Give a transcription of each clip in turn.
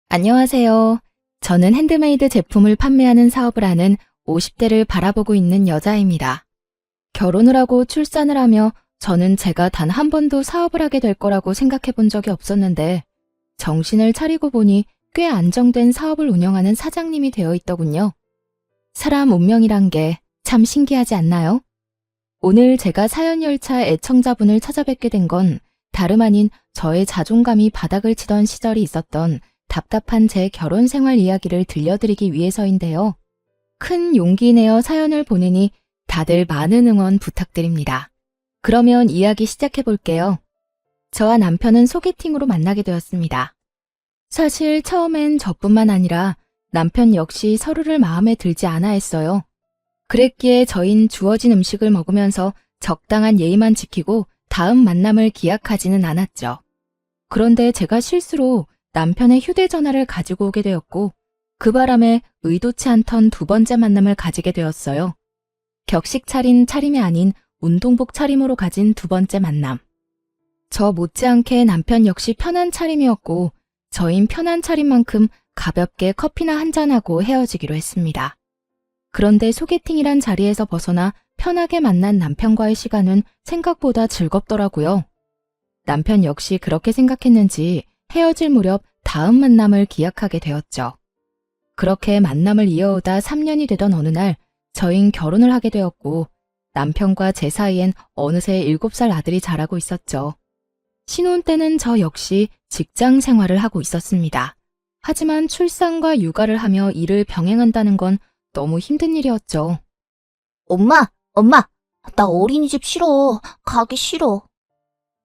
안녕하세요. 저는 핸드메이드 제품을 판매하는 사업을 하는 50대를 바라보고 있는 여자입니다. 결혼을 하고 출산을 하며 저는 제가 단 한 번도 사업을 하게 될 거라고 생각해 본 적이 없었는데 정신을 차리고 보니 꽤 안정된 사업을 운영하는 사장님이 되어 있더군요. 사람 운명이란 게 참 신기하지 않나요? 오늘 제가 사연열차 애청자분을 찾아뵙게 된 건 다름 아닌 저의 자존감이 바닥을 치던 시절이 있었던 답답한 제 결혼 생활 이야기를 들려드리기 위해서인데요. 큰 용기 내어 사연을 보내니 다들 많은 응원 부탁드립니다. 그러면 이야기 시작해 볼게요. 저와 남편은 소개팅으로 만나게 되었습니다. 사실 처음엔 저뿐만 아니라 남편 역시 서로를 마음에 들지 않아 했어요. 그랬기에 저흰 주어진 음식을 먹으면서 적당한 예의만 지키고 다음 만남을 기약하지는 않았죠. 그런데 제가 실수로 남편의 휴대전화를 가지고 오게 되었고 그 바람에 의도치 않던 두 번째 만남을 가지게 되었어요. 격식 차린 차림이 아닌 운동복 차림으로 가진 두 번째 만남. 저 못지않게 남편 역시 편한 차림이었고 저흰 편한 차림만큼 가볍게 커피나 한잔하고 헤어지기로 했습니다. 그런데 소개팅이란 자리에서 벗어나 편하게 만난 남편과의 시간은 생각보다 즐겁더라고요. 남편 역시 그렇게 생각했는지 헤어질 무렵 다음 만남을 기약하게 되었죠. 그렇게 만남을 이어오다 3년이 되던 어느 날 저흰 결혼을 하게 되었고 남편과 제 사이엔 어느새 7살 아들이 자라고 있었죠. 신혼 때는 저 역시 직장 생활을 하고 있었습니다. 하지만 출산과 육아를 하며 일을 병행한다는 건 너무 힘든 일이었죠. 엄마, 나 어린이집 싫어. 가기 싫어.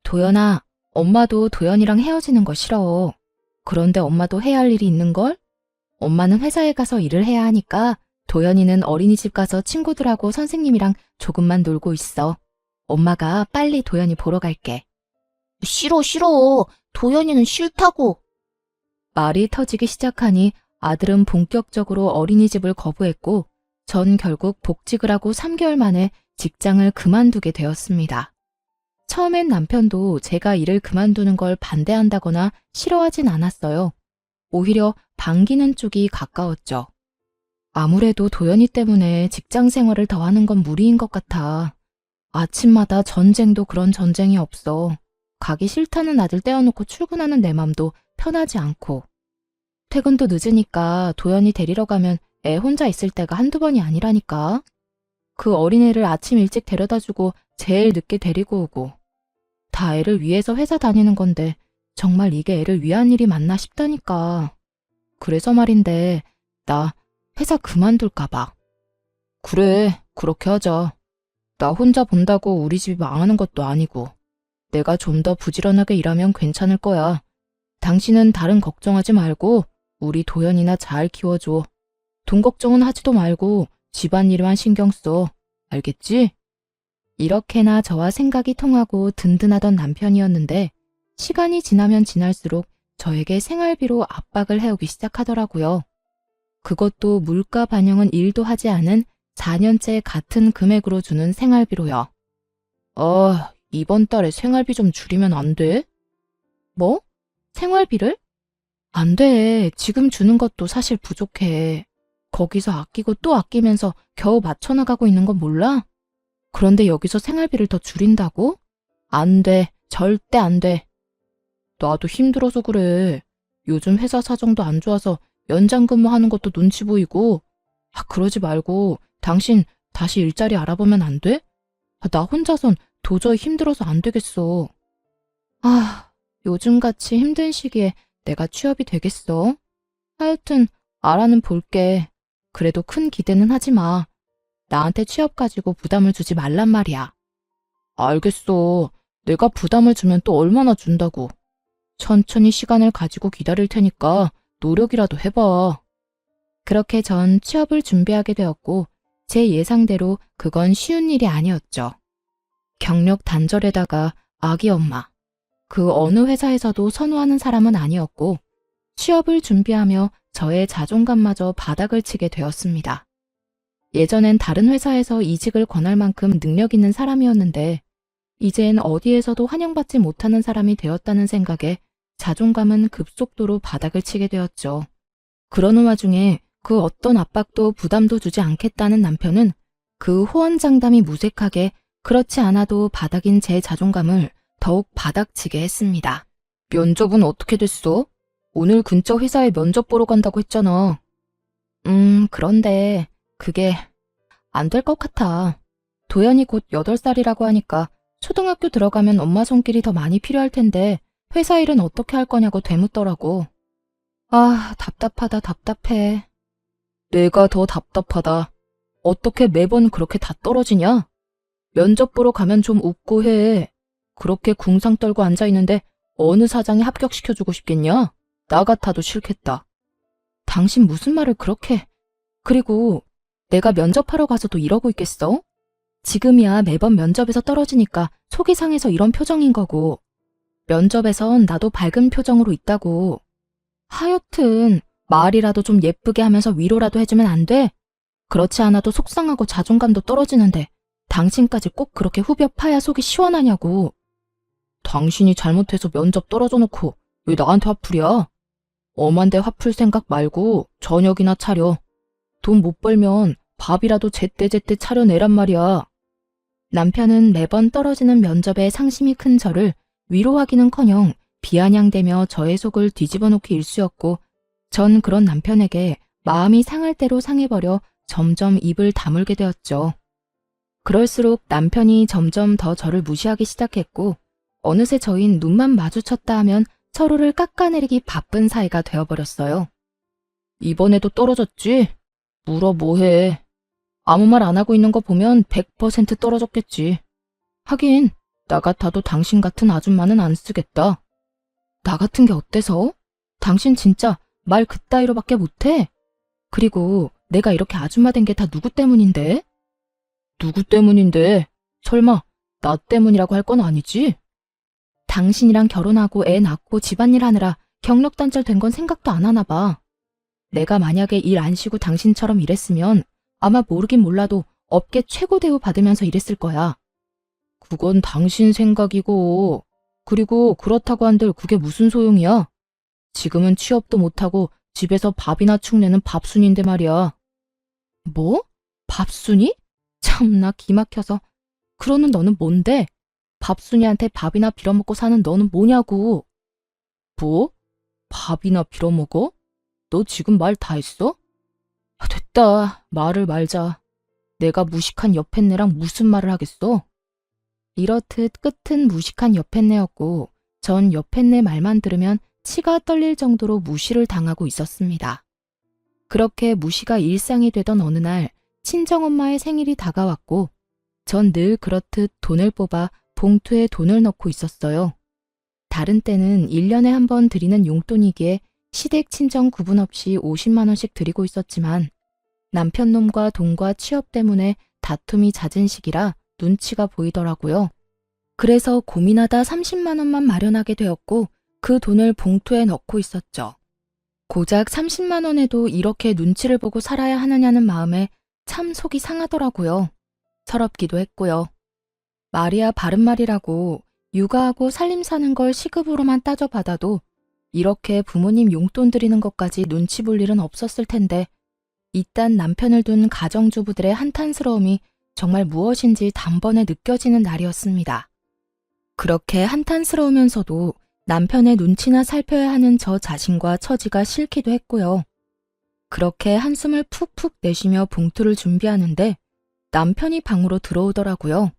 도연아, 엄마도 도연이랑 헤어지는 거 싫어. 그런데 엄마도 해야 할 일이 있는걸? 엄마는 회사에 가서 일을 해야 하니까 도연이는 어린이집 가서 친구들하고 선생님이랑 조금만 놀고 있어. 엄마가 빨리 도연이 보러 갈게. 싫어. 도연이는 싫다고. 말이 터지기 시작하니 아들은 본격적으로 어린이집을 거부했고 전 결국 복직을 하고 3개월 만에 직장을 그만두게 되었습니다. 처음엔 남편도 제가 일을 그만두는 걸 반대한다거나 싫어하진 않았어요. 오히려 반기는 쪽이 가까웠죠. 아무래도 도연이 때문에 직장 생활을 더 하는 건 무리인 것 같아. 아침마다 전쟁도 그런 전쟁이 없어. 가기 싫다는 아들 떼어놓고 출근하는 내 맘도 편하지 않고. 퇴근도 늦으니까 도연이 데리러 가면 애 혼자 있을 때가 한두 번이 아니라니까. 그 어린애를 아침 일찍 데려다주고 제일 늦게 데리고 오고. 다 애를 위해서 회사 다니는 건데 정말 이게 애를 위한 일이 맞나 싶다니까. 그래서 말인데 나 회사 그만둘까 봐. 그래, 그렇게 하자. 나 혼자 본다고 우리 집이 망하는 것도 아니고 내가 좀 더 부지런하게 일하면 괜찮을 거야. 당신은 다른 걱정하지 말고 우리 도연이나 잘 키워줘. 돈 걱정은 하지도 말고 집안일만 신경 써. 알겠지? 이렇게나 저와 생각이 통하고 든든하던 남편이었는데 시간이 지나면 지날수록 저에게 생활비로 압박을 해오기 시작하더라고요. 그것도 물가 반영은 1도 하지 않은 4년째 같은 금액으로 주는 생활비로요. 이번 달에 생활비 좀 줄이면 안 돼? 뭐? 생활비를? 안 돼. 지금 주는 것도 사실 부족해. 거기서 아끼고 또 아끼면서 겨우 맞춰나가고 있는 건 몰라? 그런데 여기서 생활비를 더 줄인다고? 안 돼. 절대 안 돼. 나도 힘들어서 그래. 요즘 회사 사정도 안 좋아서 연장 근무하는 것도 눈치 보이고. 그러지 말고 당신 다시 일자리 알아보면 안 돼? 나 혼자선 도저히 힘들어서 안 되겠어. 요즘같이 힘든 시기에 내가 취업이 되겠어? 하여튼 알아는 볼게. 그래도 큰 기대는 하지 마. 나한테 취업 가지고 부담을 주지 말란 말이야. 알겠어. 내가 부담을 주면 또 얼마나 준다고. 천천히 시간을 가지고 기다릴 테니까 노력이라도 해봐. 그렇게 전 취업을 준비하게 되었고 제 예상대로 그건 쉬운 일이 아니었죠. 경력 단절에다가 아기 엄마. 그 어느 회사에서도 선호하는 사람은 아니었고 취업을 준비하며 저의 자존감마저 바닥을 치게 되었습니다. 예전엔 다른 회사에서 이직을 권할 만큼 능력 있는 사람이었는데 이젠 어디에서도 환영받지 못하는 사람이 되었다는 생각에 자존감은 급속도로 바닥을 치게 되었죠. 그러는 와중에 그 어떤 압박도 부담도 주지 않겠다는 남편은 그 호언장담이 무색하게 그렇지 않아도 바닥인 제 자존감을 더욱 바닥치게 했습니다. 면접은 어떻게 됐어? 오늘 근처 회사에 면접 보러 간다고 했잖아. 그런데 그게 안 될 것 같아. 도연이 곧 8살이라고 하니까 초등학교 들어가면 엄마 손길이 더 많이 필요할 텐데 회사 일은 어떻게 할 거냐고 되묻더라고. 아, 답답하다, 답답해. 내가 더 답답하다. 어떻게 매번 그렇게 다 떨어지냐? 면접 보러 가면 좀 웃고 해. 그렇게 궁상 떨고 앉아있는데 어느 사장이 합격시켜주고 싶겠냐? 나 같아도 싫겠다. 당신 무슨 말을 그렇게... 그리고 내가 면접하러 가서도 이러고 있겠어? 지금이야 매번 면접에서 떨어지니까 속이 상해서 이런 표정인 거고 면접에선 나도 밝은 표정으로 있다고. 하여튼 말이라도 좀 예쁘게 하면서 위로라도 해주면 안 돼? 그렇지 않아도 속상하고 자존감도 떨어지는데 당신까지 꼭 그렇게 후벼 파야 속이 시원하냐고. 당신이 잘못해서 면접 떨어져 놓고 왜 나한테 화풀이야? 엄한데 화풀 생각 말고 저녁이나 차려. 돈 못 벌면 밥이라도 제때제때 차려내란 말이야. 남편은 매번 떨어지는 면접에 상심이 큰 저를 위로하기는커녕 비아냥대며 저의 속을 뒤집어 놓기 일쑤였고 전 그런 남편에게 마음이 상할 대로 상해버려 점점 입을 다물게 되었죠. 그럴수록 남편이 점점 더 저를 무시하기 시작했고 어느새 저흰 눈만 마주쳤다 하면 서로를 깎아내리기 바쁜 사이가 되어버렸어요. 이번에도 떨어졌지? 물어 뭐해. 아무 말 안 하고 있는 거 보면 100% 떨어졌겠지. 하긴 나 같아도 당신 같은 아줌마는 안 쓰겠다. 나 같은 게 어때서? 당신 진짜 말 그따위로밖에 못해? 그리고 내가 이렇게 아줌마 된 게 다 누구 때문인데? 누구 때문인데? 설마 나 때문이라고 할 건 아니지? 당신이랑 결혼하고 애 낳고 집안일 하느라 경력 단절 된 건 생각도 안 하나 봐. 내가 만약에 일 안 쉬고 당신처럼 일했으면 아마 모르긴 몰라도 업계 최고 대우 받으면서 일했을 거야. 그건 당신 생각이고, 그리고 그렇다고 한들 그게 무슨 소용이야? 지금은 취업도 못하고 집에서 밥이나 축내는 밥순인데 말이야. 뭐? 밥순이? 참나 기막혀서. 그러는 너는 뭔데? 밥순이한테 밥이나 빌어먹고 사는 너는 뭐냐고. 뭐? 밥이나 빌어먹어? 너 지금 말 다 했어? 됐다. 말을 말자. 내가 무식한 여팻네랑 무슨 말을 하겠어? 이렇듯 끝은 무식한 여팻네였고 전 여팻네 말만 들으면 치가 떨릴 정도로 무시를 당하고 있었습니다. 그렇게 무시가 일상이 되던 어느 날 친정엄마의 생일이 다가왔고 전 늘 그렇듯 돈을 뽑아 봉투에 돈을 넣고 있었어요. 다른 때는 1년에 한 번 드리는 용돈이기에 시댁 친정 구분 없이 50만 원씩 드리고 있었지만 남편 놈과 돈과 취업 때문에 다툼이 잦은 시기라 눈치가 보이더라고요. 그래서 고민하다 30만 원만 마련하게 되었고 그 돈을 봉투에 넣고 있었죠. 고작 30만 원에도 이렇게 눈치를 보고 살아야 하느냐는 마음에 참 속이 상하더라고요. 서럽기도 했고요. 말이야 바른 말이라고 육아하고 살림 사는 걸 시급으로만 따져받아도 이렇게 부모님 용돈 드리는 것까지 눈치 볼 일은 없었을 텐데 이딴 남편을 둔 가정주부들의 한탄스러움이 정말 무엇인지 단번에 느껴지는 날이었습니다. 그렇게 한탄스러우면서도 남편의 눈치나 살펴야 하는 저 자신과 처지가 싫기도 했고요. 그렇게 한숨을 푹푹 내쉬며 봉투를 준비하는데 남편이 방으로 들어오더라고요.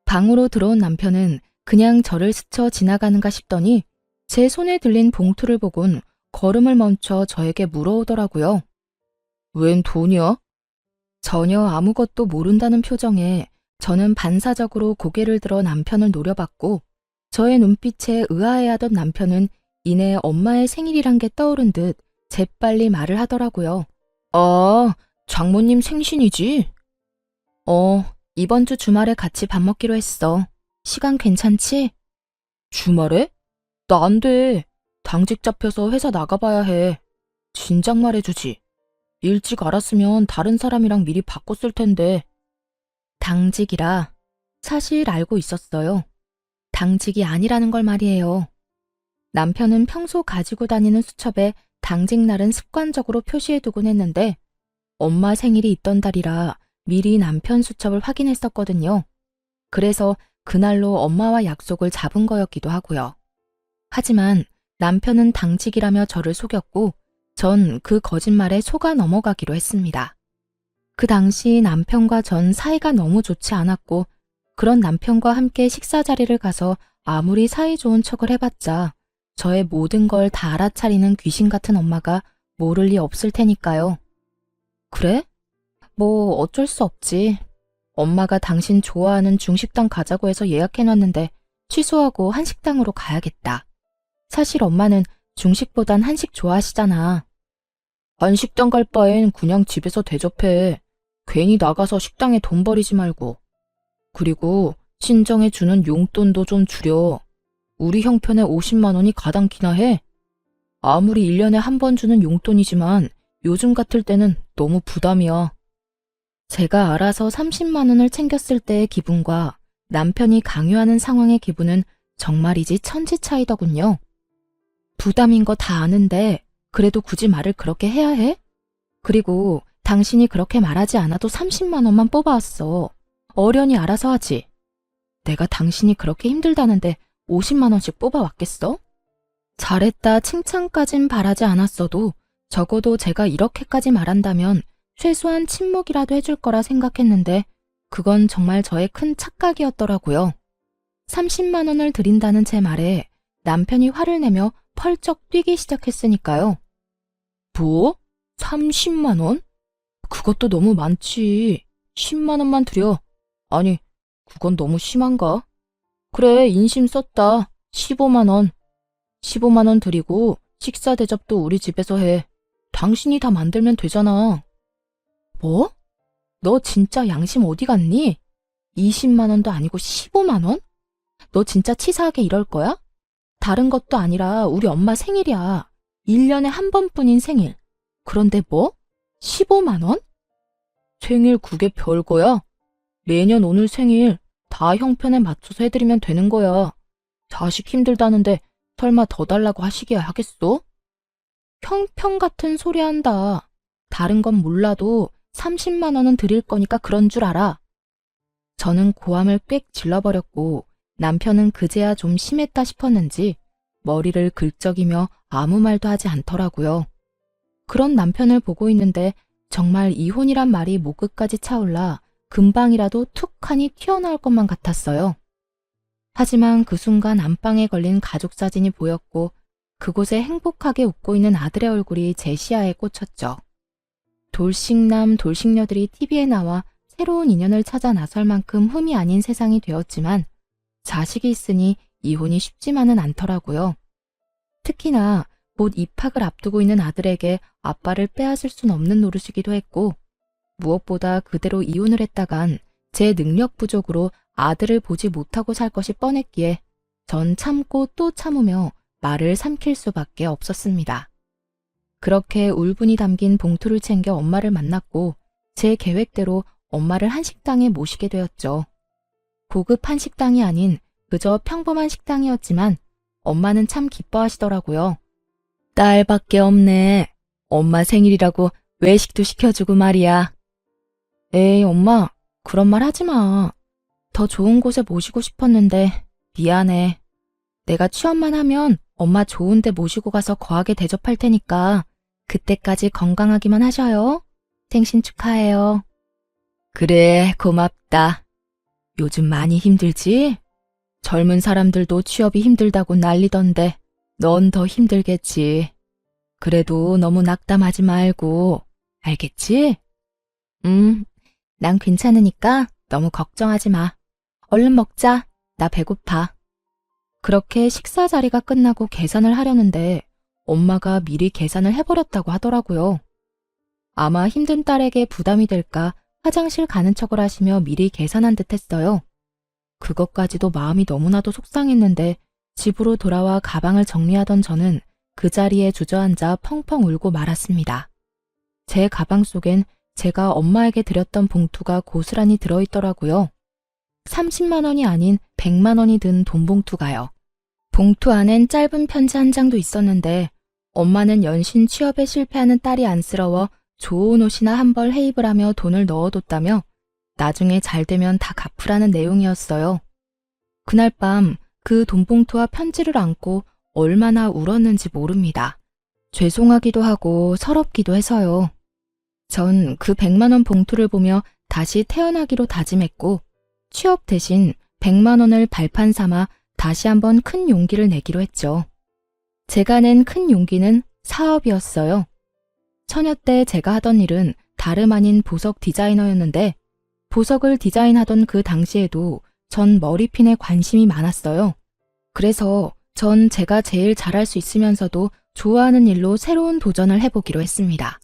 방으로 들어온 남편은 그냥 저를 스쳐 지나가는가 싶더니 제 손에 들린 봉투를 보곤 걸음을 멈춰 저에게 물어오더라고요. 웬 돈이야? 전혀 아무것도 모른다는 표정에 저는 반사적으로 고개를 들어 남편을 노려봤고 저의 눈빛에 의아해하던 남편은 이내 엄마의 생일이란 게 떠오른 듯 재빨리 말을 하더라고요. 아, 장모님 생신이지? 이번 주 주말에 같이 밥 먹기로 했어. 시간 괜찮지? 주말에? 나 안 돼. 당직 잡혀서 회사 나가봐야 해. 진작 말해주지. 일찍 알았으면 다른 사람이랑 미리 바꿨을 텐데. 당직이라 사실 알고 있었어요. 당직이 아니라는 걸 말이에요. 남편은 평소 가지고 다니는 수첩에 당직 날은 습관적으로 표시해두곤 했는데 엄마 생일이 있던 달이라 미리 남편 수첩을 확인했었거든요. 그래서 그날로 엄마와 약속을 잡은 거였기도 하고요. 하지만 남편은 당직이라며 저를 속였고 전 그 거짓말에 속아 넘어가기로 했습니다. 그 당시 남편과 전 사이가 너무 좋지 않았고 그런 남편과 함께 식사 자리를 가서 아무리 사이 좋은 척을 해봤자 저의 모든 걸 다 알아차리는 귀신 같은 엄마가 모를 리 없을 테니까요. 그래? 뭐 어쩔 수 없지. 엄마가 당신 좋아하는 중식당 가자고 해서 예약해놨는데 취소하고 한식당으로 가야겠다. 사실 엄마는 중식보단 한식 좋아하시잖아. 한식당 갈 바엔 그냥 집에서 대접해. 괜히 나가서 식당에 돈 버리지 말고. 그리고 친정에 주는 용돈도 좀 줄여. 우리 형편에 50만 원이 가당키나 해. 아무리 1년에 한 번 주는 용돈이지만 요즘 같을 때는 너무 부담이야. 제가 알아서 30만 원을 챙겼을 때의 기분과 남편이 강요하는 상황의 기분은 정말이지 천지 차이더군요. 부담인 거 다 아는데 그래도 굳이 말을 그렇게 해야 해? 그리고 당신이 그렇게 말하지 않아도 30만 원만 뽑아왔어. 어련히 알아서 하지. 내가 당신이 그렇게 힘들다는데 50만 원씩 뽑아왔겠어? 잘했다 칭찬까진 바라지 않았어도 적어도 제가 이렇게까지 말한다면 최소한 침묵이라도 해줄 거라 생각했는데 그건 정말 저의 큰 착각이었더라고요. 30만 원을 드린다는 제 말에 남편이 화를 내며 펄쩍 뛰기 시작했으니까요. 뭐? 30만 원? 그것도 너무 많지. 10만 원만 드려. 아니, 그건 너무 심한가? 그래, 인심 썼다. 15만 원. 15만 원 드리고 식사 대접도 우리 집에서 해. 당신이 다 만들면 되잖아. 뭐? 너 진짜 양심 어디 갔니? 20만 원도 아니고 15만 원? 너 진짜 치사하게 이럴 거야? 다른 것도 아니라 우리 엄마 생일이야. 1년에 한 번뿐인 생일. 그런데 뭐? 15만 원? 생일 그게 별거야? 매년 오늘 생일 다 형편에 맞춰서 해드리면 되는 거야. 자식 힘들다는데 설마 더 달라고 하시기야 하겠어? 형편 같은 소리 한다. 다른 건 몰라도 30만 원은 드릴 거니까 그런 줄 알아. 저는 고함을 꽥 질러버렸고 남편은 그제야 좀 심했다 싶었는지 머리를 긁적이며 아무 말도 하지 않더라고요. 그런 남편을 보고 있는데 정말 이혼이란 말이 목 끝까지 차올라 금방이라도 툭하니 튀어나올 것만 같았어요. 하지만 그 순간 안방에 걸린 가족 사진이 보였고 그곳에 행복하게 웃고 있는 아들의 얼굴이 제 시야에 꽂혔죠. 돌싱남 돌싱녀들이 TV에 나와 새로운 인연을 찾아 나설 만큼 흠이 아닌 세상이 되었지만 자식이 있으니 이혼이 쉽지만은 않더라고요. 특히나 곧 입학을 앞두고 있는 아들에게 아빠를 빼앗을 순 없는 노릇이기도 했고 무엇보다 그대로 이혼을 했다간 제 능력 부족으로 아들을 보지 못하고 살 것이 뻔했기에 전 참고 또 참으며 말을 삼킬 수밖에 없었습니다. 그렇게 울분이 담긴 봉투를 챙겨 엄마를 만났고 제 계획대로 엄마를 한식당에 모시게 되었죠. 고급 한식당이 아닌 그저 평범한 식당이었지만 엄마는 참 기뻐하시더라고요. 딸밖에 없네. 엄마 생일이라고 외식도 시켜주고 말이야. 에이, 엄마, 그런 말 하지 마. 더 좋은 곳에 모시고 싶었는데 미안해. 내가 취업만 하면 엄마 좋은 데 모시고 가서 거하게 대접할 테니까 그때까지 건강하기만 하셔요. 생신 축하해요. 그래, 고맙다. 요즘 많이 힘들지? 젊은 사람들도 취업이 힘들다고 난리던데 넌 더 힘들겠지. 그래도 너무 낙담하지 말고, 알겠지? 난 괜찮으니까 너무 걱정하지 마. 얼른 먹자. 나 배고파. 그렇게 식사 자리가 끝나고 계산을 하려는데 엄마가 미리 계산을 해버렸다고 하더라고요. 아마 힘든 딸에게 부담이 될까 화장실 가는 척을 하시며 미리 계산한 듯 했어요. 그것까지도 마음이 너무나도 속상했는데 집으로 돌아와 가방을 정리하던 저는 그 자리에 주저앉아 펑펑 울고 말았습니다. 제 가방 속엔 제가 엄마에게 드렸던 봉투가 고스란히 들어있더라고요. 30만 원이 아닌 100만 원이 든 돈 봉투가요. 봉투 안엔 짧은 편지 한 장도 있었는데 엄마는 연신 취업에 실패하는 딸이 안쓰러워 좋은 옷이나 한 벌 해입을 하며 돈을 넣어뒀다며 나중에 잘 되면 다 갚으라는 내용이었어요. 그날 밤 그 돈봉투와 편지를 안고 얼마나 울었는지 모릅니다. 죄송하기도 하고 서럽기도 해서요. 전 그 100만 원 봉투를 보며 다시 태어나기로 다짐했고 취업 대신 100만 원을 발판 삼아 다시 한번 큰 용기를 내기로 했죠. 제가 낸 큰 용기는 사업이었어요. 처녀 때 제가 하던 일은 다름 아닌 보석 디자이너였는데 보석을 디자인하던 그 당시에도 전 머리핀에 관심이 많았어요. 그래서 전 제가 제일 잘할 수 있으면서도 좋아하는 일로 새로운 도전을 해보기로 했습니다.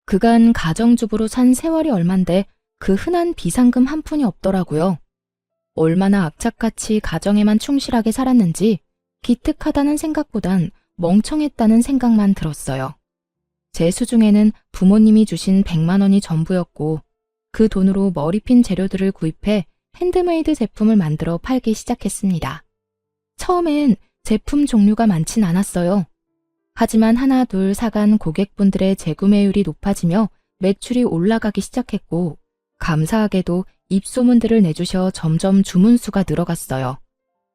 그간 가정주부로 산 세월이 얼만데 그 흔한 비상금 한 푼이 없더라고요. 얼마나 악착같이 가정에만 충실하게 살았는지 기특하다는 생각보단 멍청했다는 생각만 들었어요. 제 수중에는 부모님이 주신 100만 원이 전부였고 그 돈으로 머리핀 재료들을 구입해 핸드메이드 제품을 만들어 팔기 시작했습니다. 처음엔 제품 종류가 많진 않았어요. 하지만 하나 둘 사간 고객분들의 재구매율이 높아지며 매출이 올라가기 시작했고 감사하게도 입소문들을 내주셔 점점 주문수가 늘어갔어요.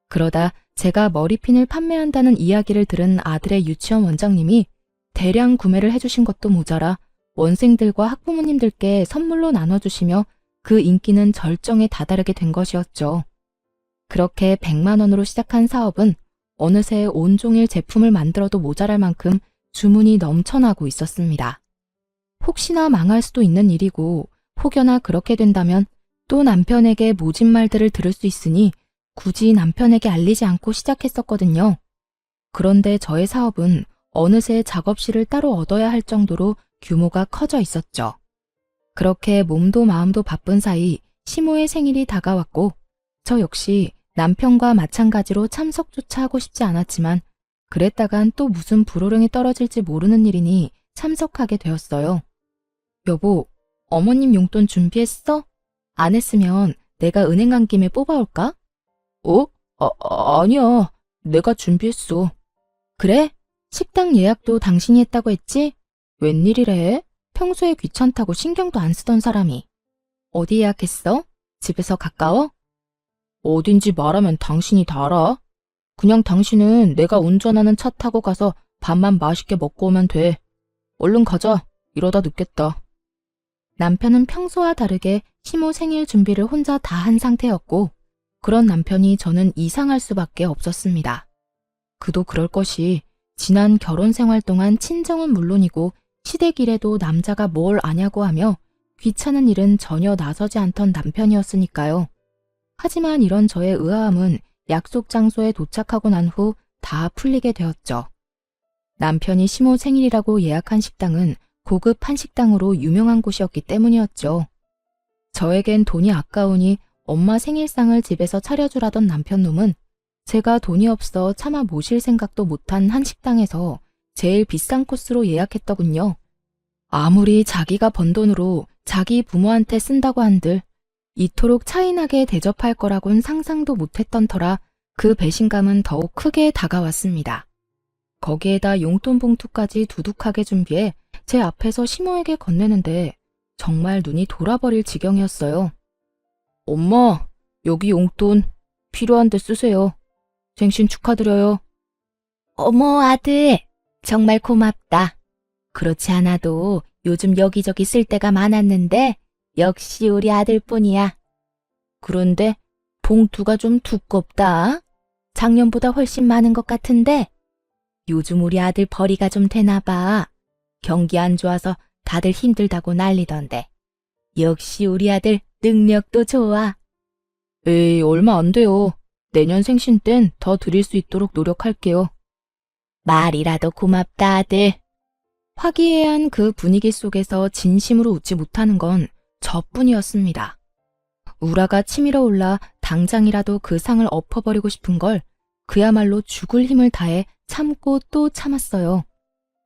그러다 제가 머리핀을 판매한다는 이야기를 들은 아들의 유치원 원장님이 대량 구매를 해주신 것도 모자라 원생들과 학부모님들께 선물로 나눠주시며 그 인기는 절정에 다다르게 된 것이었죠. 그렇게 100만 원으로 시작한 사업은 어느새 온종일 제품을 만들어도 모자랄 만큼 주문이 넘쳐나고 있었습니다. 혹시나 망할 수도 있는 일이고 혹여나 그렇게 된다면 또 남편에게 모진 말들을 들을 수 있으니 굳이 남편에게 알리지 않고 시작했었거든요. 그런데 저의 사업은 어느새 작업실을 따로 얻어야 할 정도로 규모가 커져 있었죠. 그렇게 몸도 마음도 바쁜 사이 시모의 생일이 다가왔고 저 역시 남편과 마찬가지로 참석조차 하고 싶지 않았지만 그랬다간 또 무슨 불호령이 떨어질지 모르는 일이니 참석하게 되었어요. 여보, 어머님 용돈 준비했어? 안 했으면 내가 은행 간 김에 뽑아올까? 아니야. 내가 준비했어. 그래? 식당 예약도 당신이 했다고 했지? 웬일이래? 평소에 귀찮다고 신경도 안 쓰던 사람이. 어디 예약했어? 집에서 가까워? 어딘지 말하면 당신이 다 알아. 그냥 당신은 내가 운전하는 차 타고 가서 밥만 맛있게 먹고 오면 돼. 얼른 가자. 이러다 늦겠다. 남편은 평소와 다르게 시모 생일 준비를 혼자 다 한 상태였고 그런 남편이 저는 이상할 수밖에 없었습니다. 그도 그럴 것이 지난 결혼 생활 동안 친정은 물론이고 시댁 일에도 남자가 뭘 아냐고 하며 귀찮은 일은 전혀 나서지 않던 남편이었으니까요. 하지만 이런 저의 의아함은 약속 장소에 도착하고 난 후 다 풀리게 되었죠. 남편이 시모 생일이라고 예약한 식당은 고급 한식당으로 유명한 곳이었기 때문이었죠. 저에겐 돈이 아까우니 엄마 생일상을 집에서 차려주라던 남편놈은 제가 돈이 없어 차마 모실 생각도 못한 한식당에서 제일 비싼 코스로 예약했더군요. 아무리 자기가 번 돈으로 자기 부모한테 쓴다고 한들 이토록 차이나게 대접할 거라곤 상상도 못했던 터라 그 배신감은 더욱 크게 다가왔습니다. 거기에다 용돈 봉투까지 두둑하게 준비해 제 앞에서 시모에게 건네는데 정말 눈이 돌아버릴 지경이었어요. 엄마, 여기 용돈 필요한데 쓰세요. 생신 축하드려요. 어머, 아들. 정말 고맙다. 그렇지 않아도 요즘 여기저기 쓸 데가 많았는데 역시 우리 아들뿐이야. 그런데 봉투가 좀 두껍다. 작년보다 훨씬 많은 것 같은데 요즘 우리 아들 벌이가 좀 되나 봐. 경기 안 좋아서 다들 힘들다고 난리던데. 역시 우리 아들 능력도 좋아. 에이, 얼마 안 돼요. 내년 생신 땐 더 드릴 수 있도록 노력할게요. 말이라도 고맙다, 아들. 화기애애한 그 분위기 속에서 진심으로 웃지 못하는 건 저뿐이었습니다. 우라가 치밀어 올라 당장이라도 그 상을 엎어버리고 싶은 걸 그야말로 죽을 힘을 다해 참고 또 참았어요.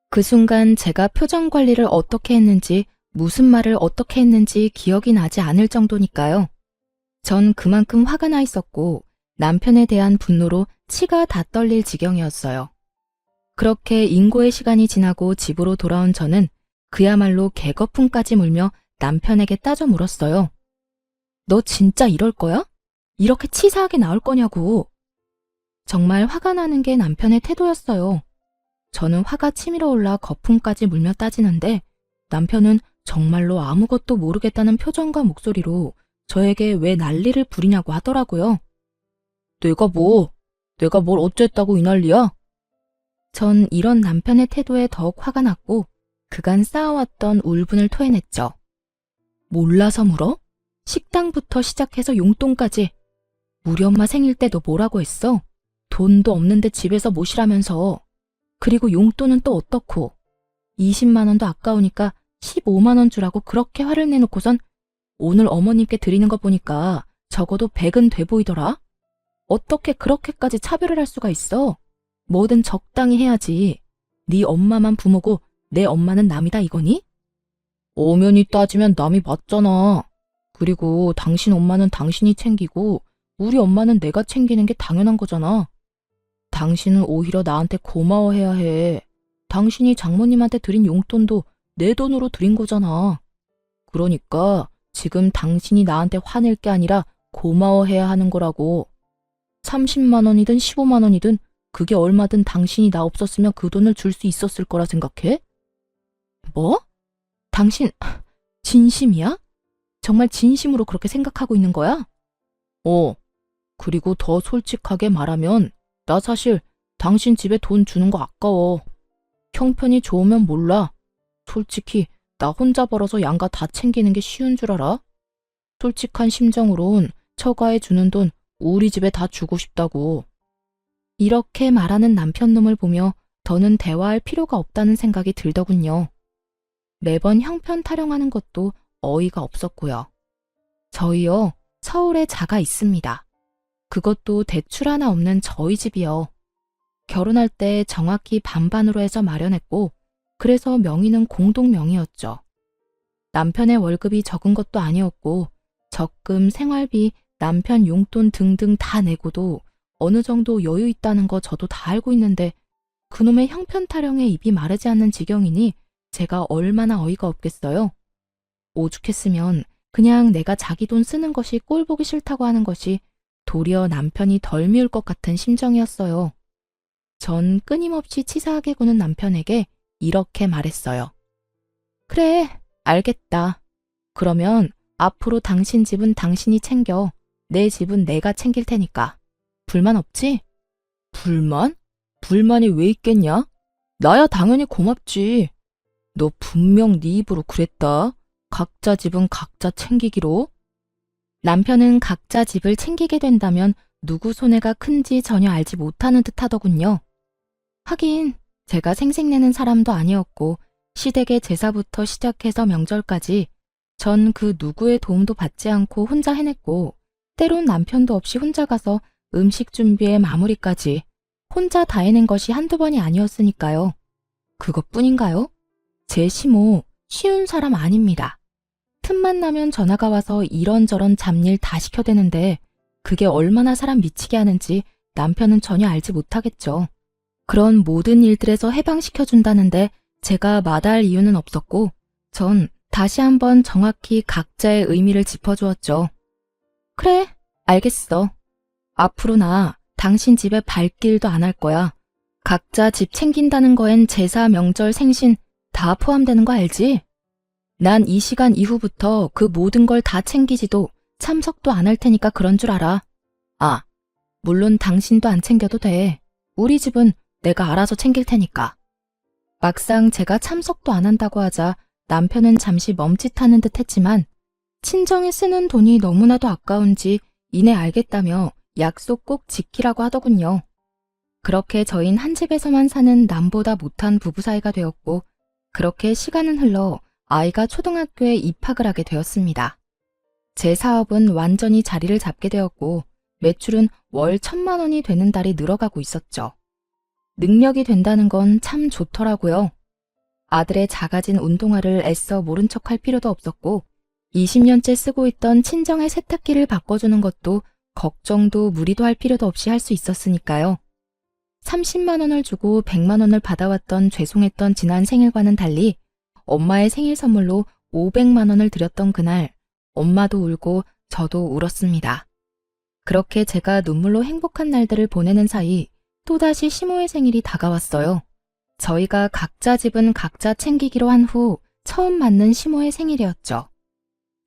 그 순간 제가 표정 관리를 어떻게 했는지 무슨 말을 어떻게 했는지 기억이 나지 않을 정도니까요. 전 그만큼 화가 나 있었고 남편에 대한 분노로 치가 다 떨릴 지경이었어요. 그렇게 인고의 시간이 지나고 집으로 돌아온 저는 그야말로 개거품까지 물며 남편에게 따져 물었어요. 너 진짜 이럴 거야? 이렇게 치사하게 나올 거냐고. 정말 화가 나는 게 남편의 태도였어요. 저는 화가 치밀어 올라 거품까지 물며 따지는데 남편은 정말로 아무것도 모르겠다는 표정과 목소리로 저에게 왜 난리를 부리냐고 하더라고요. 내가 뭘 어쨌다고 이 난리야? 전 이런 남편의 태도에 더욱 화가 났고 그간 쌓아왔던 울분을 토해냈죠. 몰라서 물어? 식당부터 시작해서 용돈까지. 우리 엄마 생일 때 너 뭐라고 했어? 돈도 없는데 집에서 모시라면서. 그리고 용돈은 또 어떻고. 20만 원도 아까우니까 15만 원 주라고 그렇게 화를 내놓고선 오늘 어머님께 드리는 거 보니까 적어도 100은 돼 보이더라. 어떻게 그렇게까지 차별을 할 수가 있어? 뭐든 적당히 해야지. 네 엄마만 부모고 내 엄마는 남이다 이거니? 엄연히 따지면 남이 맞잖아. 그리고 당신 엄마는 당신이 챙기고 우리 엄마는 내가 챙기는 게 당연한 거잖아. 당신은 오히려 나한테 고마워해야 해. 당신이 장모님한테 드린 용돈도 내 돈으로 드린 거잖아. 그러니까 지금 당신이 나한테 화낼 게 아니라 고마워해야 하는 거라고. 30만 원이든 15만 원이든 그게 얼마든 당신이 나 없었으면 그 돈을 줄 수 있었을 거라 생각해? 뭐? 당신 진심이야? 정말 진심으로 그렇게 생각하고 있는 거야? 그리고 더 솔직하게 말하면 나 사실 당신 집에 돈 주는 거 아까워. 형편이 좋으면 몰라. 솔직히 나 혼자 벌어서 양가 다 챙기는 게 쉬운 줄 알아? 솔직한 심정으론 처가에 주는 돈 우리 집에 다 주고 싶다고. 이렇게 말하는 남편놈을 보며 더는 대화할 필요가 없다는 생각이 들더군요. 매번 형편 타령하는 것도 어이가 없었고요. 저희요, 서울에 자가 있습니다. 그것도 대출 하나 없는 저희 집이요. 결혼할 때 정확히 반반으로 해서 마련했고 그래서 명의는 공동 명의였죠. 남편의 월급이 적은 것도 아니었고 적금, 생활비, 남편 용돈 등등 다 내고도 어느 정도 여유 있다는 거 저도 다 알고 있는데 그놈의 형편 타령에 입이 마르지 않는 지경이니 제가 얼마나 어이가 없겠어요. 오죽했으면 그냥 내가 자기 돈 쓰는 것이 꼴 보기 싫다고 하는 것이 도리어 남편이 덜 미울 것 같은 심정이었어요. 전 끊임없이 치사하게 구는 남편에게 이렇게 말했어요. 그래, 알겠다. 그러면 앞으로 당신 집은 당신이 챙겨. 내 집은 내가 챙길 테니까. 불만 없지? 불만? 불만이 왜 있겠냐? 나야 당연히 고맙지. 너 분명 네 입으로 그랬다. 각자 집은 각자 챙기기로. 남편은 각자 집을 챙기게 된다면 누구 손해가 큰지 전혀 알지 못하는 듯 하더군요. 하긴 제가 생색내는 사람도 아니었고 시댁의 제사부터 시작해서 명절까지 전 그 누구의 도움도 받지 않고 혼자 해냈고 때론 남편도 없이 혼자 가서 음식 준비에 마무리까지 혼자 다 해낸 것이 한두 번이 아니었으니까요. 그것뿐인가요? 제 시모 쉬운 사람 아닙니다. 틈만 나면 전화가 와서 이런저런 잡일 다 시켜대는데 그게 얼마나 사람 미치게 하는지 남편은 전혀 알지 못하겠죠. 그런 모든 일들에서 해방시켜준다는데 제가 마다할 이유는 없었고 전 다시 한번 정확히 각자의 의미를 짚어주었죠. 그래, 알겠어. 앞으로 나 당신 집에 발길도 안 할 거야. 각자 집 챙긴다는 거엔 제사, 명절, 생신 다 포함되는 거 알지? 난 이 시간 이후부터 그 모든 걸 다 챙기지도 참석도 안 할 테니까 그런 줄 알아. 아, 물론 당신도 안 챙겨도 돼. 우리 집은 내가 알아서 챙길 테니까. 막상 제가 참석도 안 한다고 하자 남편은 잠시 멈칫하는 듯 했지만 친정에 쓰는 돈이 너무나도 아까운지 이내 알겠다며 약속 꼭 지키라고 하더군요. 그렇게 저흰 한 집에서만 사는 남보다 못한 부부 사이가 되었고 그렇게 시간은 흘러 아이가 초등학교에 입학을 하게 되었습니다. 제 사업은 완전히 자리를 잡게 되었고 매출은 월 1,000만 원이 되는 달이 늘어가고 있었죠. 능력이 된다는 건 참 좋더라고요. 아들의 작아진 운동화를 애써 모른 척할 필요도 없었고 20년째 쓰고 있던 친정의 세탁기를 바꿔주는 것도 걱정도 무리도 할 필요도 없이 할 수 있었으니까요. 30만 원을 주고 100만 원을 받아왔던 죄송했던 지난 생일과는 달리 엄마의 생일 선물로 500만 원을 드렸던 그날, 엄마도 울고 저도 울었습니다. 그렇게 제가 눈물로 행복한 날들을 보내는 사이 또다시 시모의 생일이 다가왔어요. 저희가 각자 집은 각자 챙기기로 한 후 처음 맞는 시모의 생일이었죠.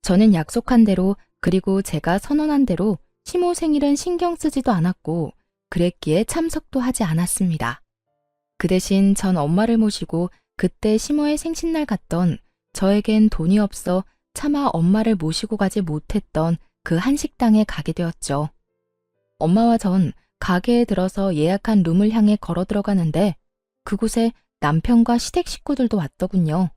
저는 약속한 대로 그리고 제가 선언한 대로 시모 생일은 신경 쓰지도 않았고 그랬기에 참석도 하지 않았습니다. 그 대신 전 엄마를 모시고 그때 시모의 생신날 갔던 저에겐 돈이 없어 차마 엄마를 모시고 가지 못했던 그 한식당에 가게 되었죠. 엄마와 전 가게에 들어서 예약한 룸을 향해 걸어 들어가는데 그곳에 남편과 시댁 식구들도 왔더군요.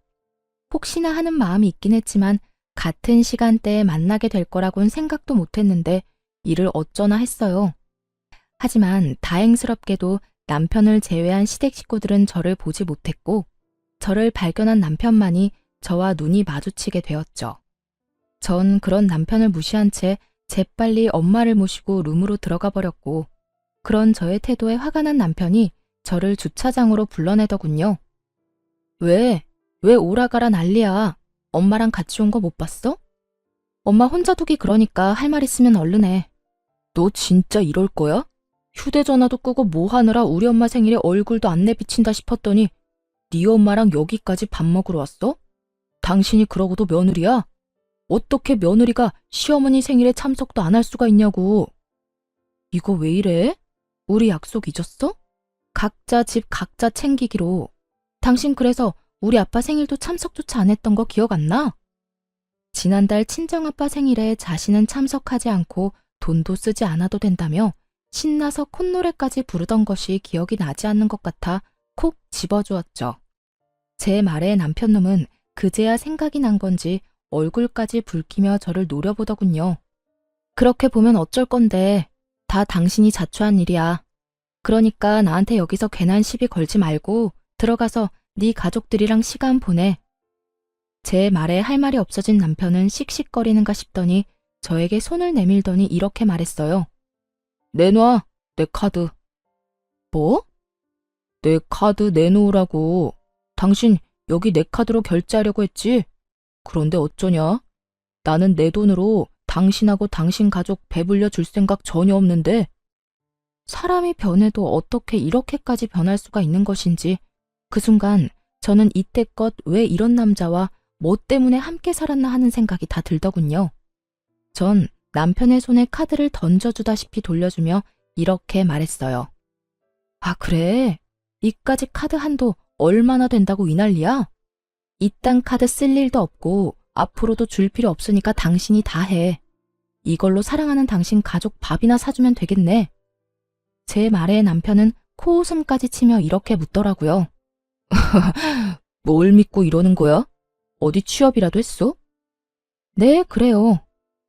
혹시나 하는 마음이 있긴 했지만 같은 시간대에 만나게 될 거라고는 생각도 못했는데 이를 어쩌나 했어요. 하지만 다행스럽게도 남편을 제외한 시댁 식구들은 저를 보지 못했고 저를 발견한 남편만이 저와 눈이 마주치게 되었죠. 전 그런 남편을 무시한 채 재빨리 엄마를 모시고 룸으로 들어가 버렸고 그런 저의 태도에 화가 난 남편이 저를 주차장으로 불러내더군요. 왜 오라가라 난리야. 엄마랑 같이 온 거 못 봤어? 엄마 혼자 두기 그러니까 할 말 있으면 얼른 해. 너 진짜 이럴 거야? 휴대전화도 끄고 뭐 하느라 우리 엄마 생일에 얼굴도 안 내비친다 싶었더니 네 엄마랑 여기까지 밥 먹으러 왔어? 당신이 그러고도 며느리야? 어떻게 며느리가 시어머니 생일에 참석도 안 할 수가 있냐고. 이거 왜 이래? 우리 약속 잊었어? 각자 집 각자 챙기기로. 당신 그래서 우리 아빠 생일도 참석조차 안 했던 거 기억 안 나? 지난달 친정아빠 생일에 자신은 참석하지 않고 돈도 쓰지 않아도 된다며 신나서 콧노래까지 부르던 것이 기억이 나지 않는 것 같아 콕 집어주었죠. 제 말에 남편놈은 그제야 생각이 난 건지 얼굴까지 붉히며 저를 노려보더군요. 그렇게 보면 어쩔 건데 다 당신이 자초한 일이야. 그러니까 나한테 여기서 괜한 시비 걸지 말고 들어가서 네 가족들이랑 시간 보내. 제 말에 할 말이 없어진 남편은 씩씩거리는가 싶더니 저에게 손을 내밀더니 이렇게 말했어요. 내놔, 내 카드. 뭐? 내 카드 내놓으라고. 당신 여기 내 카드로 결제하려고 했지? 그런데 어쩌냐? 나는 내 돈으로 당신하고 당신 가족 배불려 줄 생각 전혀 없는데. 사람이 변해도 어떻게 이렇게까지 변할 수가 있는 것인지 그 순간 저는 이때껏 왜 이런 남자와 뭐 때문에 함께 살았나 하는 생각이 다 들더군요. 전 남편의 손에 카드를 던져주다시피 돌려주며 이렇게 말했어요. 아, 그래? 이까지 카드 한도 얼마나 된다고 이 난리야? 이딴 카드 쓸 일도 없고 앞으로도 줄 필요 없으니까 당신이 다 해. 이걸로 사랑하는 당신 가족 밥이나 사주면 되겠네. 제 말에 남편은 코웃음까지 치며 이렇게 묻더라고요. 뭘 믿고 이러는 거야? 어디 취업이라도 했어? 네, 그래요.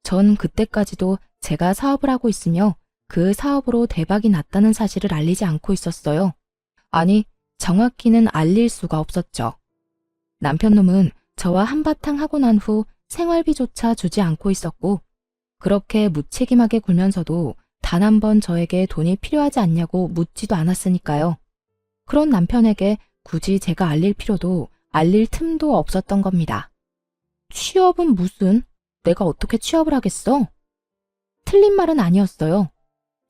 전 그때까지도 제가 사업을 하고 있으며 그 사업으로 대박이 났다는 사실을 알리지 않고 있었어요. 아니, 정확히는 알릴 수가 없었죠. 남편놈은 저와 한바탕 하고 난 후 생활비조차 주지 않고 있었고 그렇게 무책임하게 굴면서도 단 한 번 저에게 돈이 필요하지 않냐고 묻지도 않았으니까요. 그런 남편에게 굳이 제가 알릴 필요도 알릴 틈도 없었던 겁니다. 취업은 무슨? 내가 어떻게 취업을 하겠어? 틀린 말은 아니었어요.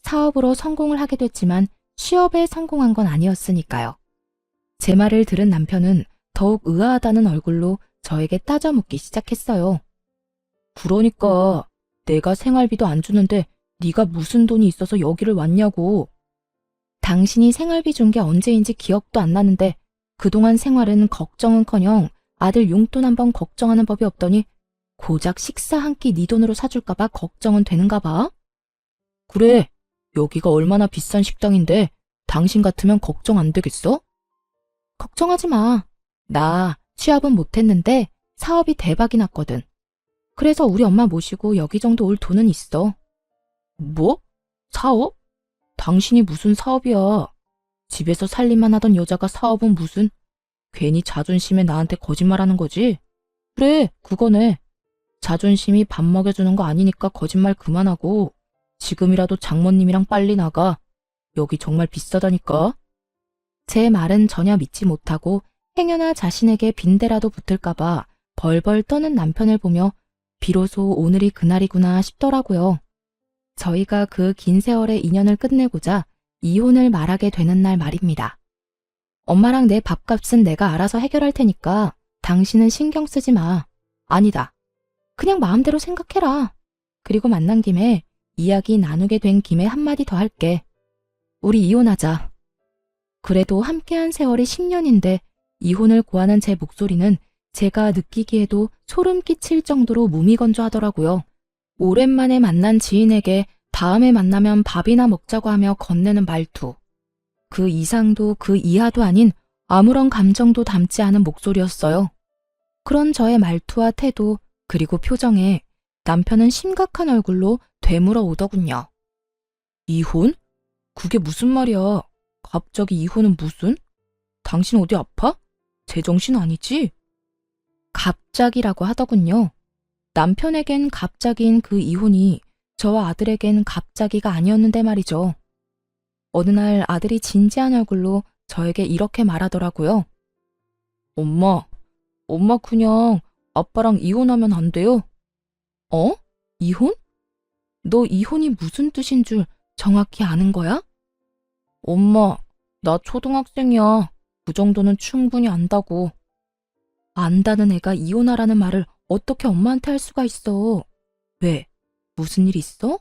사업으로 성공을 하게 됐지만 취업에 성공한 건 아니었으니까요. 제 말을 들은 남편은 더욱 의아하다는 얼굴로 저에게 따져 묻기 시작했어요. 그러니까 내가 생활비도 안 주는데 네가 무슨 돈이 있어서 여기를 왔냐고. 당신이 생활비 준 게 언제인지 기억도 안 나는데 그동안 생활은 걱정은커녕 아들 용돈 한 번 걱정하는 법이 없더니 고작 식사 한 끼 네 돈으로 사줄까 봐 걱정은 되는가 봐. 그래, 여기가 얼마나 비싼 식당인데 당신 같으면 걱정 안 되겠어? 걱정하지 마. 나 취업은 못했는데 사업이 대박이 났거든. 그래서 우리 엄마 모시고 여기 정도 올 돈은 있어. 뭐? 사업? 당신이 무슨 사업이야. 집에서 살림만 하던 여자가 사업은 무슨. 괜히 자존심에 나한테 거짓말하는 거지? 그래, 그거네. 자존심이 밥 먹여주는 거 아니니까 거짓말 그만하고 지금이라도 장모님이랑 빨리 나가. 여기 정말 비싸다니까. 제 말은 전혀 믿지 못하고 행여나 자신에게 빈대라도 붙을까봐 벌벌 떠는 남편을 보며 비로소 오늘이 그날이구나 싶더라고요. 저희가 그 긴 세월의 인연을 끝내고자 이혼을 말하게 되는 날 말입니다. 엄마랑 내 밥값은 내가 알아서 해결할 테니까 당신은 신경 쓰지 마. 아니다. 그냥 마음대로 생각해라. 그리고 만난 김에 이야기 나누게 된 김에 한마디 더 할게. 우리 이혼하자. 그래도 함께한 세월이 10년인데 이혼을 고하는 제 목소리는 제가 느끼기에도 소름 끼칠 정도로 무미건조하더라고요. 오랜만에 만난 지인에게 다음에 만나면 밥이나 먹자고 하며 건네는 말투. 그 이상도 그 이하도 아닌 아무런 감정도 담지 않은 목소리였어요. 그런 저의 말투와 태도 그리고 표정에 남편은 심각한 얼굴로 되물어 오더군요. 이혼? 그게 무슨 말이야? 갑자기 이혼은 무슨? 당신 어디 아파? 제정신 아니지? 갑자기라고 하더군요. 남편에겐 갑자기인 그 이혼이 저와 아들에겐 갑자기가 아니었는데 말이죠. 어느 날 아들이 진지한 얼굴로 저에게 이렇게 말하더라고요. 엄마 그냥 아빠랑 이혼하면 안 돼요? 어? 이혼? 너 이혼이 무슨 뜻인 줄 정확히 아는 거야? 엄마, 나 초등학생이야. 그 정도는 충분히 안다고. 안다는 애가 이혼하라는 말을 어떻게 엄마한테 할 수가 있어? 왜? 무슨 일 있어?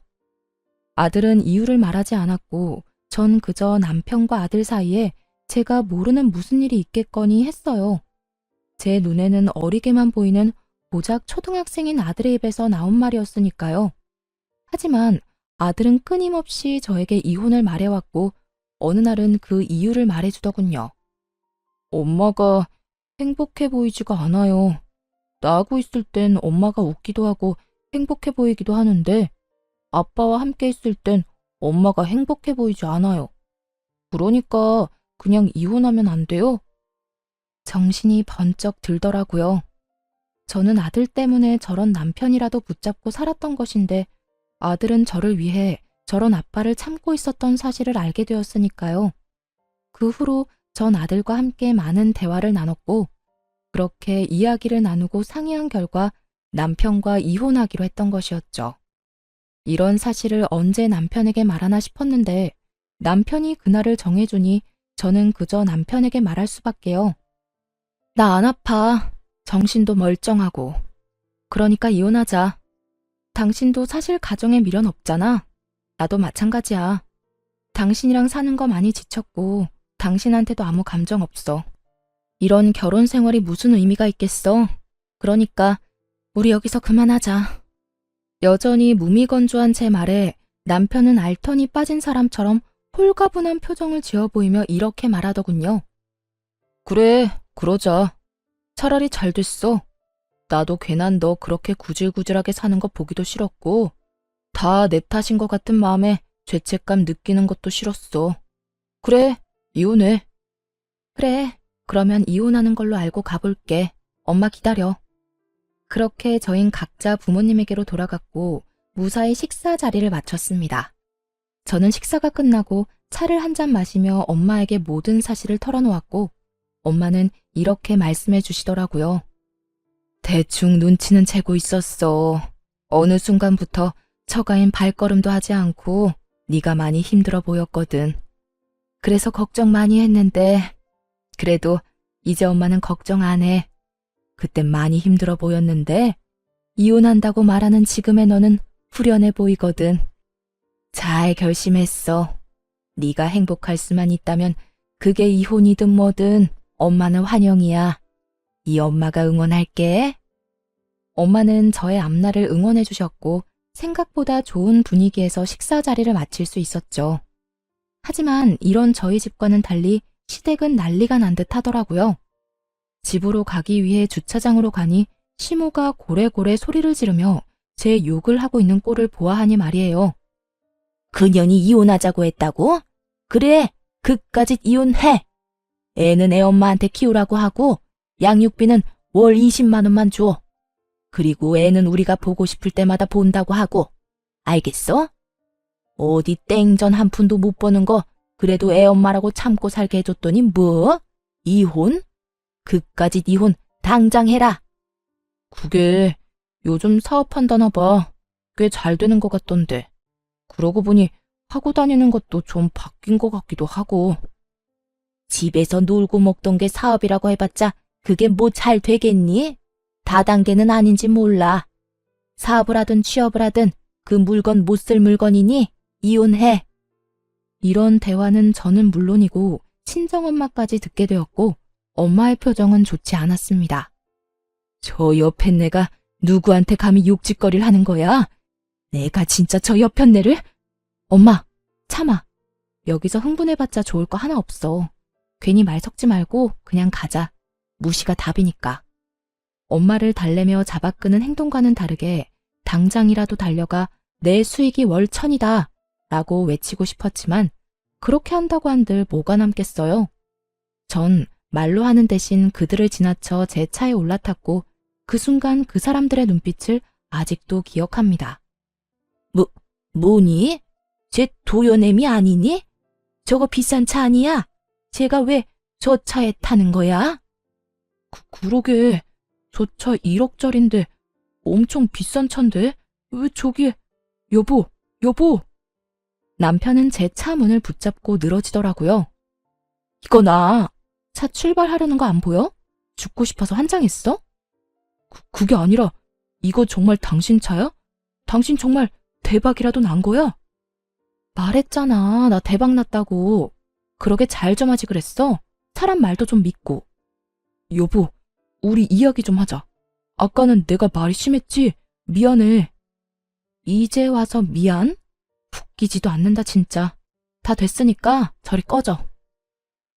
아들은 이유를 말하지 않았고 전 그저 남편과 아들 사이에 제가 모르는 무슨 일이 있겠거니 했어요. 제 눈에는 어리게만 보이는 고작 초등학생인 아들의 입에서 나온 말이었으니까요. 하지만 아들은 끊임없이 저에게 이혼을 말해왔고 어느 날은 그 이유를 말해주더군요. 엄마가 행복해 보이지가 않아요. 나하고 있을 땐 엄마가 웃기도 하고 행복해 보이기도 하는데 아빠와 함께 있을 땐 엄마가 행복해 보이지 않아요. 그러니까 그냥 이혼하면 안 돼요? 정신이 번쩍 들더라고요. 저는 아들 때문에 저런 남편이라도 붙잡고 살았던 것인데 아들은 저를 위해 저런 아빠를 참고 있었던 사실을 알게 되었으니까요. 그 후로 전 아들과 함께 많은 대화를 나눴고 그렇게 이야기를 나누고 상의한 결과 남편과 이혼하기로 했던 것이었죠. 이런 사실을 언제 남편에게 말하나 싶었는데 남편이 그날을 정해주니 저는 그저 남편에게 말할 수밖에요. 나 안 아파. 정신도 멀쩡하고. 그러니까 이혼하자. 당신도 사실 가정에 미련 없잖아. 나도 마찬가지야. 당신이랑 사는 거 많이 지쳤고 당신한테도 아무 감정 없어. 이런 결혼 생활이 무슨 의미가 있겠어. 그러니까 우리 여기서 그만하자. 여전히 무미건조한 제 말에 남편은 알턴이 빠진 사람처럼 홀가분한 표정을 지어 보이며 이렇게 말하더군요. 그래, 그러자. 차라리 잘 됐어. 나도 괜한 너 그렇게 구질구질하게 사는 거 보기도 싫었고 다 내 탓인 것 같은 마음에 죄책감 느끼는 것도 싫었어. 그래, 이혼해. 그래, 그러면 이혼하는 걸로 알고 가볼게. 엄마 기다려. 그렇게 저흰 각자 부모님에게로 돌아갔고 무사히 식사 자리를 마쳤습니다. 저는 식사가 끝나고 차를 한 잔 마시며 엄마에게 모든 사실을 털어놓았고 엄마는 이렇게 말씀해 주시더라고요. 대충 눈치는 채고 있었어. 어느 순간부터 처가인 발걸음도 하지 않고 네가 많이 힘들어 보였거든. 그래서 걱정 많이 했는데 그래도 이제 엄마는 걱정 안 해. 그땐 많이 힘들어 보였는데 이혼한다고 말하는 지금의 너는 후련해 보이거든. 잘 결심했어. 네가 행복할 수만 있다면 그게 이혼이든 뭐든 엄마는 환영이야. 이 엄마가 응원할게. 엄마는 저의 앞날을 응원해 주셨고 생각보다 좋은 분위기에서 식사 자리를 마칠 수 있었죠. 하지만 이런 저희 집과는 달리 시댁은 난리가 난 듯 하더라고요. 집으로 가기 위해 주차장으로 가니 시모가 고래고래 소리를 지르며 제 욕을 하고 있는 꼴을 보아하니 말이에요. 그년이 이혼하자고 했다고? 그래, 그까짓 이혼해. 애는 애 엄마한테 키우라고 하고 양육비는 월 20만 원만 줘. 그리고 애는 우리가 보고 싶을 때마다 본다고 하고. 알겠어? 어디 땡전 한 푼도 못 버는 거 그래도 애 엄마라고 참고 살게 해줬더니 뭐? 이혼? 그까짓 이혼 당장 해라. 그게 요즘 사업한다나 봐. 꽤 잘 되는 것 같던데. 그러고 보니 하고 다니는 것도 좀 바뀐 것 같기도 하고. 집에서 놀고 먹던 게 사업이라고 해봤자 그게 뭐 잘 되겠니? 다단계는 아닌지 몰라. 사업을 하든 취업을 하든 그 물건 못 쓸 물건이니 이혼해. 이런 대화는 저는 물론이고 친정엄마까지 듣게 되었고 엄마의 표정은 좋지 않았습니다. 저 옆앤내가 누구한테 감히 욕짓거리를 하는 거야? 내가 진짜 저 옆앤내를? 엄마, 참아. 여기서 흥분해봤자 좋을 거 하나 없어. 괜히 말 섞지 말고 그냥 가자. 무시가 답이니까. 엄마를 달래며 잡아끄는 행동과는 다르게 당장이라도 달려가 내 수익이 월 1,000이다 라고 외치고 싶었지만 그렇게 한다고 한들 뭐가 남겠어요? 전 말로 하는 대신 그들을 지나쳐 제 차에 올라탔고 그 순간 그 사람들의 눈빛을 아직도 기억합니다. 뭐니? 쟤 도연애미 아니니? 저거 비싼 차 아니야? 쟤가 왜 저 차에 타는 거야? 그러게 저 차 1억짜린데 엄청 비싼 차인데 왜 저기에 여보 남편은 제 차 문을 붙잡고 늘어지더라고요. 이거 나 차 출발하려는 거 안 보여? 죽고 싶어서 환장했어? 그게 아니라 이거 정말 당신 차야? 당신 정말 대박이라도 난 거야? 말했잖아 나 대박 났다고. 그러게 잘 좀 하지 그랬어? 사람 말도 좀 믿고. 여보 우리 이야기 좀 하자. 아까는 내가 말이 심했지? 미안해. 이제 와서 미안? 웃기지도 않는다 진짜. 다 됐으니까 저리 꺼져.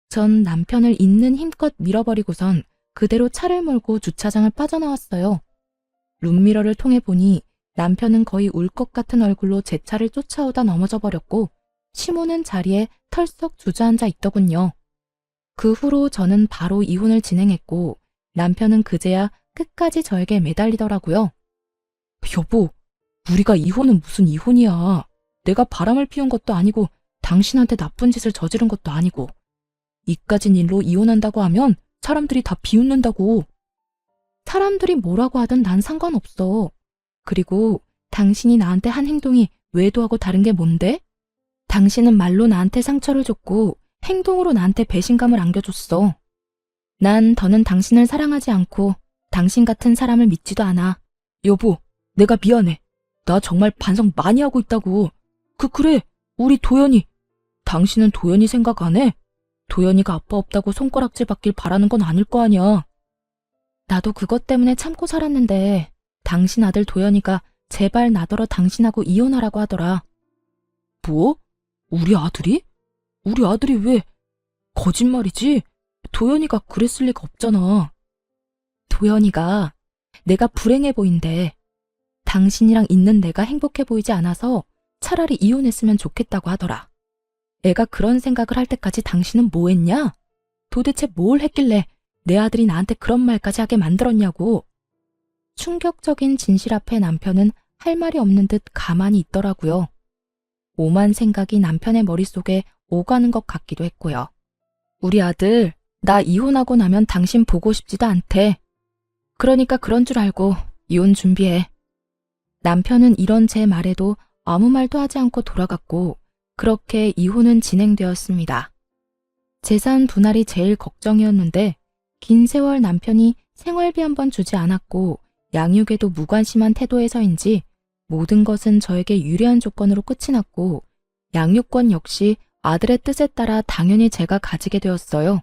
전 남편을 있는 힘껏 밀어버리고선 그대로 차를 몰고 주차장을 빠져나왔어요. 룸미러를 통해 보니 남편은 거의 울 것 같은 얼굴로 제 차를 쫓아오다 넘어져 버렸고 시모는 자리에 털썩 주저앉아 있더군요. 그 후로 저는 바로 이혼을 진행했고 남편은 그제야 끝까지 저에게 매달리더라고요. 여보, 우리가 이혼은 무슨 이혼이야. 내가 바람을 피운 것도 아니고 당신한테 나쁜 짓을 저지른 것도 아니고 이까진 일로 이혼한다고 하면 사람들이 다 비웃는다고. 사람들이 뭐라고 하든 난 상관없어. 그리고 당신이 나한테 한 행동이 외도하고 다른 게 뭔데? 당신은 말로 나한테 상처를 줬고 행동으로 나한테 배신감을 안겨줬어. 난 더는 당신을 사랑하지 않고 당신 같은 사람을 믿지도 않아. 여보, 내가 미안해. 나 정말 반성 많이 하고 있다고. 그래, 우리 도연이. 당신은 도연이 생각 안 해? 도연이가 아빠 없다고 손가락질 받길 바라는 건 아닐 거 아니야. 나도 그것 때문에 참고 살았는데 당신 아들 도연이가 제발 나더러 당신하고 이혼하라고 하더라. 뭐? 우리 아들이? 우리 아들이 왜? 거짓말이지? 도연이가 그랬을 리가 없잖아. 도연이가 내가 불행해 보인대. 당신이랑 있는 내가 행복해 보이지 않아서 차라리 이혼했으면 좋겠다고 하더라. 애가 그런 생각을 할 때까지 당신은 뭐 했냐? 도대체 뭘 했길래 내 아들이 나한테 그런 말까지 하게 만들었냐고. 충격적인 진실 앞에 남편은 할 말이 없는 듯 가만히 있더라고요. 오만 생각이 남편의 머릿속에 오가는 것 같기도 했고요. 우리 아들, 나 이혼하고 나면 당신 보고 싶지도 않대. 그러니까 그런 줄 알고 이혼 준비해. 남편은 이런 제 말에도 아무 말도 하지 않고 돌아갔고 그렇게 이혼은 진행되었습니다. 재산 분할이 제일 걱정이었는데 긴 세월 남편이 생활비 한 번 주지 않았고 양육에도 무관심한 태도에서인지 모든 것은 저에게 유리한 조건으로 끝이 났고 양육권 역시 아들의 뜻에 따라 당연히 제가 가지게 되었어요.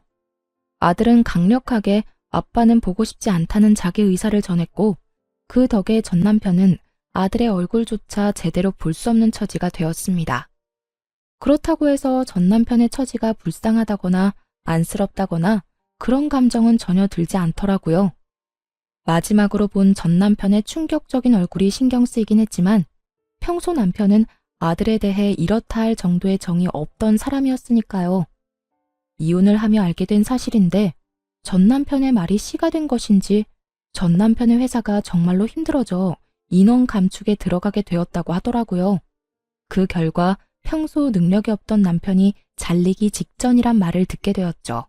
아들은 강력하게 아빠는 보고 싶지 않다는 자기 의사를 전했고 그 덕에 전 남편은 아들의 얼굴조차 제대로 볼 수 없는 처지가 되었습니다. 그렇다고 해서 전 남편의 처지가 불쌍하다거나 안쓰럽다거나 그런 감정은 전혀 들지 않더라고요. 마지막으로 본 전 남편의 충격적인 얼굴이 신경 쓰이긴 했지만 평소 남편은 아들에 대해 이렇다 할 정도의 정이 없던 사람이었으니까요. 이혼을 하며 알게 된 사실인데 전 남편의 말이 씨가 된 것인지 전 남편의 회사가 정말로 힘들어져 인원 감축에 들어가게 되었다고 하더라고요. 그 결과 평소 능력이 없던 남편이 잘리기 직전이란 말을 듣게 되었죠.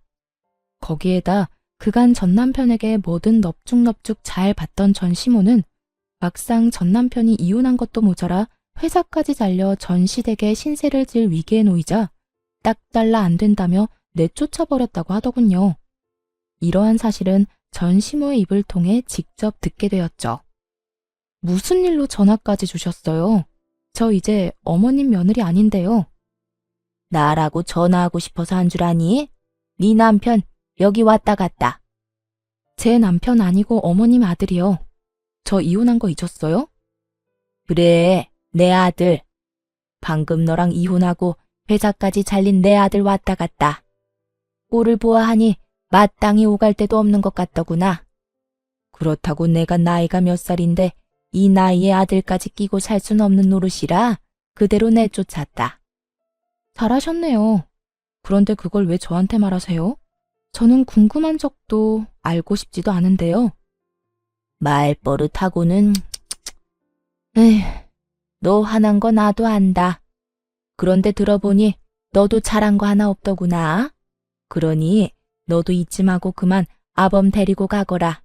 거기에다 그간 전 남편에게 뭐든 넙죽넙죽 잘 받던 전 시모는 막상 전 남편이 이혼한 것도 모자라 회사까지 잘려 전 시댁에 신세를 질 위기에 놓이자 딱 잘라 안 된다며 내쫓아버렸다고 하더군요. 이러한 사실은 전 시모의 입을 통해 직접 듣게 되었죠. 무슨 일로 전화까지 주셨어요? 저 이제 어머님 며느리 아닌데요. 나라고 전화하고 싶어서 한 줄 아니? 네 남편 여기 왔다 갔다. 제 남편 아니고 어머님 아들이요. 저 이혼한 거 잊었어요? 그래, 내 아들. 방금 너랑 이혼하고 회사까지 잘린 내 아들 왔다 갔다. 꼴을 보아하니 마땅히 오갈 데도 없는 것 같더구나. 그렇다고 내가 나이가 몇 살인데 이 나이에 아들까지 끼고 살 순 없는 노릇이라 그대로 내쫓았다. 잘하셨네요. 그런데 그걸 왜 저한테 말하세요? 저는 궁금한 적도 알고 싶지도 않은데요. 말버릇하고는... 에휴, 너 화난 거 나도 안다. 그런데 들어보니 너도 잘한 거 하나 없더구나. 그러니 너도 잊지 마고 그만 아범 데리고 가거라.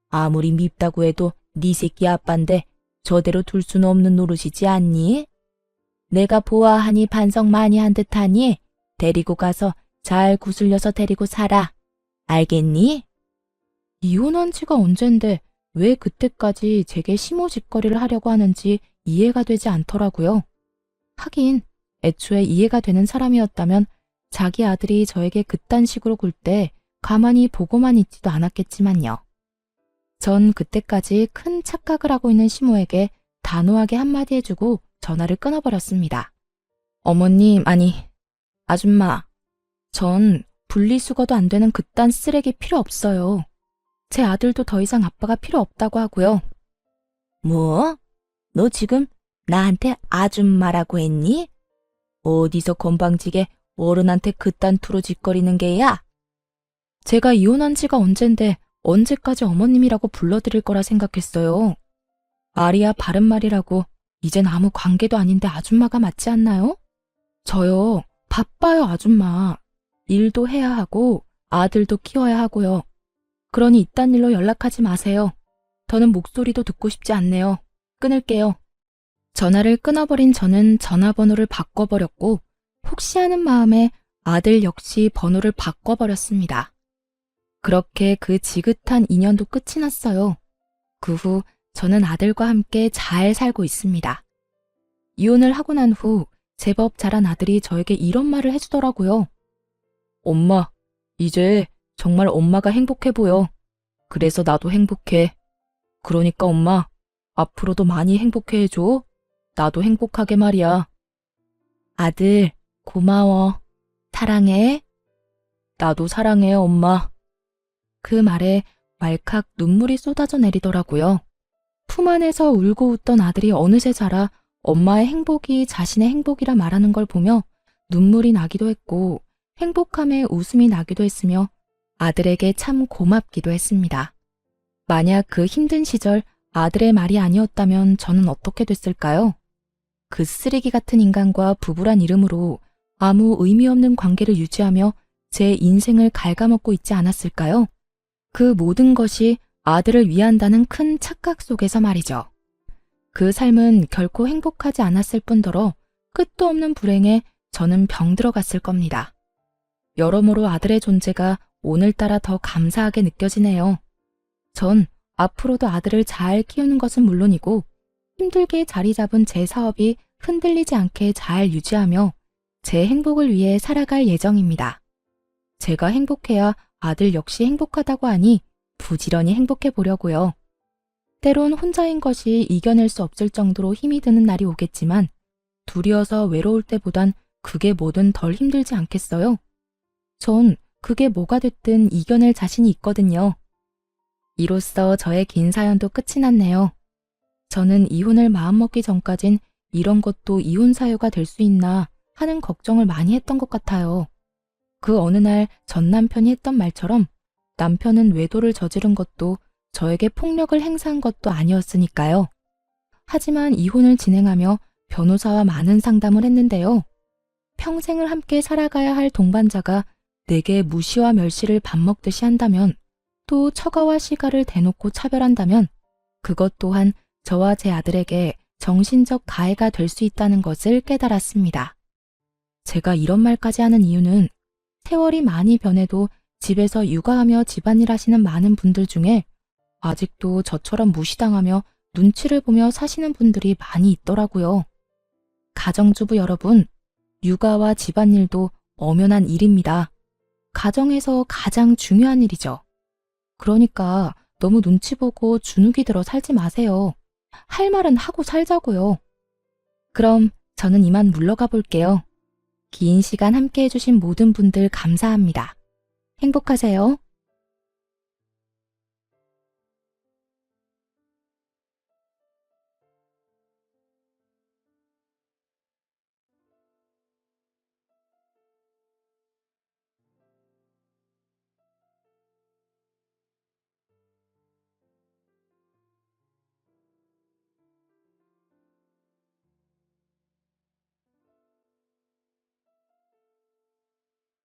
아무리 밉다고 해도 네 새끼 아빠인데 저대로 둘 수는 없는 노릇이지 않니? 내가 보아하니 반성 많이 한 듯하니 데리고 가서 잘 구슬려서 데리고 살아. 알겠니? 이혼한 지가 언젠데 왜 그때까지 제게 시모짓거리를 하려고 하는지 이해가 되지 않더라고요. 하긴 애초에 이해가 되는 사람이었다면 자기 아들이 저에게 그딴 식으로 굴 때 가만히 보고만 있지도 않았겠지만요. 전 그때까지 큰 착각을 하고 있는 시모에게 단호하게 한마디 해주고 전화를 끊어버렸습니다. 어머님, 아니, 아줌마, 전 분리수거도 안 되는 그딴 쓰레기 필요 없어요. 제 아들도 더 이상 아빠가 필요 없다고 하고요. 뭐? 너 지금 나한테 아줌마라고 했니? 어디서 건방지게 어른한테 그딴 투로 짓거리는 게야? 제가 이혼한 지가 언젠데 언제까지 어머님이라고 불러드릴 거라 생각했어요. 말이야 바른 말이라고 이젠 아무 관계도 아닌데 아줌마가 맞지 않나요? 저요, 바빠요 아줌마. 일도 해야 하고 아들도 키워야 하고요. 그러니 이딴 일로 연락하지 마세요. 더는 목소리도 듣고 싶지 않네요. 끊을게요. 전화를 끊어버린 저는 전화번호를 바꿔버렸고 혹시 하는 마음에 아들 역시 번호를 바꿔버렸습니다. 그렇게 그 지긋한 인연도 끝이 났어요. 그 후 저는 아들과 함께 잘 살고 있습니다. 이혼을 하고 난 후 제법 자란 아들이 저에게 이런 말을 해주더라고요. 엄마, 이제 정말 엄마가 행복해 보여. 그래서 나도 행복해. 그러니까 엄마, 앞으로도 많이 행복해 해줘. 나도 행복하게 말이야. 아들, 고마워. 사랑해. 나도 사랑해, 엄마. 그 말에 왈칵 눈물이 쏟아져 내리더라고요. 품 안에서 울고 웃던 아들이 어느새 자라 엄마의 행복이 자신의 행복이라 말하는 걸 보며 눈물이 나기도 했고 행복함에 웃음이 나기도 했으며 아들에게 참 고맙기도 했습니다. 만약 그 힘든 시절 아들의 말이 아니었다면 저는 어떻게 됐을까요? 그 쓰레기 같은 인간과 부부란 이름으로 아무 의미 없는 관계를 유지하며 제 인생을 갉아먹고 있지 않았을까요? 그 모든 것이 아들을 위한다는 큰 착각 속에서 말이죠. 그 삶은 결코 행복하지 않았을 뿐더러 끝도 없는 불행에 저는 병들어갔을 겁니다. 여러모로 아들의 존재가 오늘따라 더 감사하게 느껴지네요. 전 앞으로도 아들을 잘 키우는 것은 물론이고 힘들게 자리 잡은 제 사업이 흔들리지 않게 잘 유지하며 제 행복을 위해 살아갈 예정입니다. 제가 행복해야 아들 역시 행복하다고 하니 부지런히 행복해 보려고요. 때론 혼자인 것이 이겨낼 수 없을 정도로 힘이 드는 날이 오겠지만 둘이어서 외로울 때보단 그게 뭐든 덜 힘들지 않겠어요? 전 그게 뭐가 됐든 이겨낼 자신이 있거든요. 이로써 저의 긴 사연도 끝이 났네요. 저는 이혼을 마음먹기 전까진 이런 것도 이혼 사유가 될 수 있나 하는 걱정을 많이 했던 것 같아요. 그 어느 날 전 남편이 했던 말처럼 남편은 외도를 저지른 것도 저에게 폭력을 행사한 것도 아니었으니까요. 하지만 이혼을 진행하며 변호사와 많은 상담을 했는데요. 평생을 함께 살아가야 할 동반자가 내게 무시와 멸시를 밥 먹듯이 한다면, 또 처가와 시가를 대놓고 차별한다면 그것 또한 저와 제 아들에게 정신적 가해가 될 수 있다는 것을 깨달았습니다. 제가 이런 말까지 하는 이유는 세월이 많이 변해도 집에서 육아하며 집안일 하시는 많은 분들 중에 아직도 저처럼 무시당하며 눈치를 보며 사시는 분들이 많이 있더라고요. 가정주부 여러분, 육아와 집안일도 엄연한 일입니다. 가정에서 가장 중요한 일이죠. 그러니까 너무 눈치 보고 주눅이 들어 살지 마세요. 할 말은 하고 살자고요. 그럼 저는 이만 물러가 볼게요. 긴 시간 함께 해주신 모든 분들 감사합니다. 행복하세요.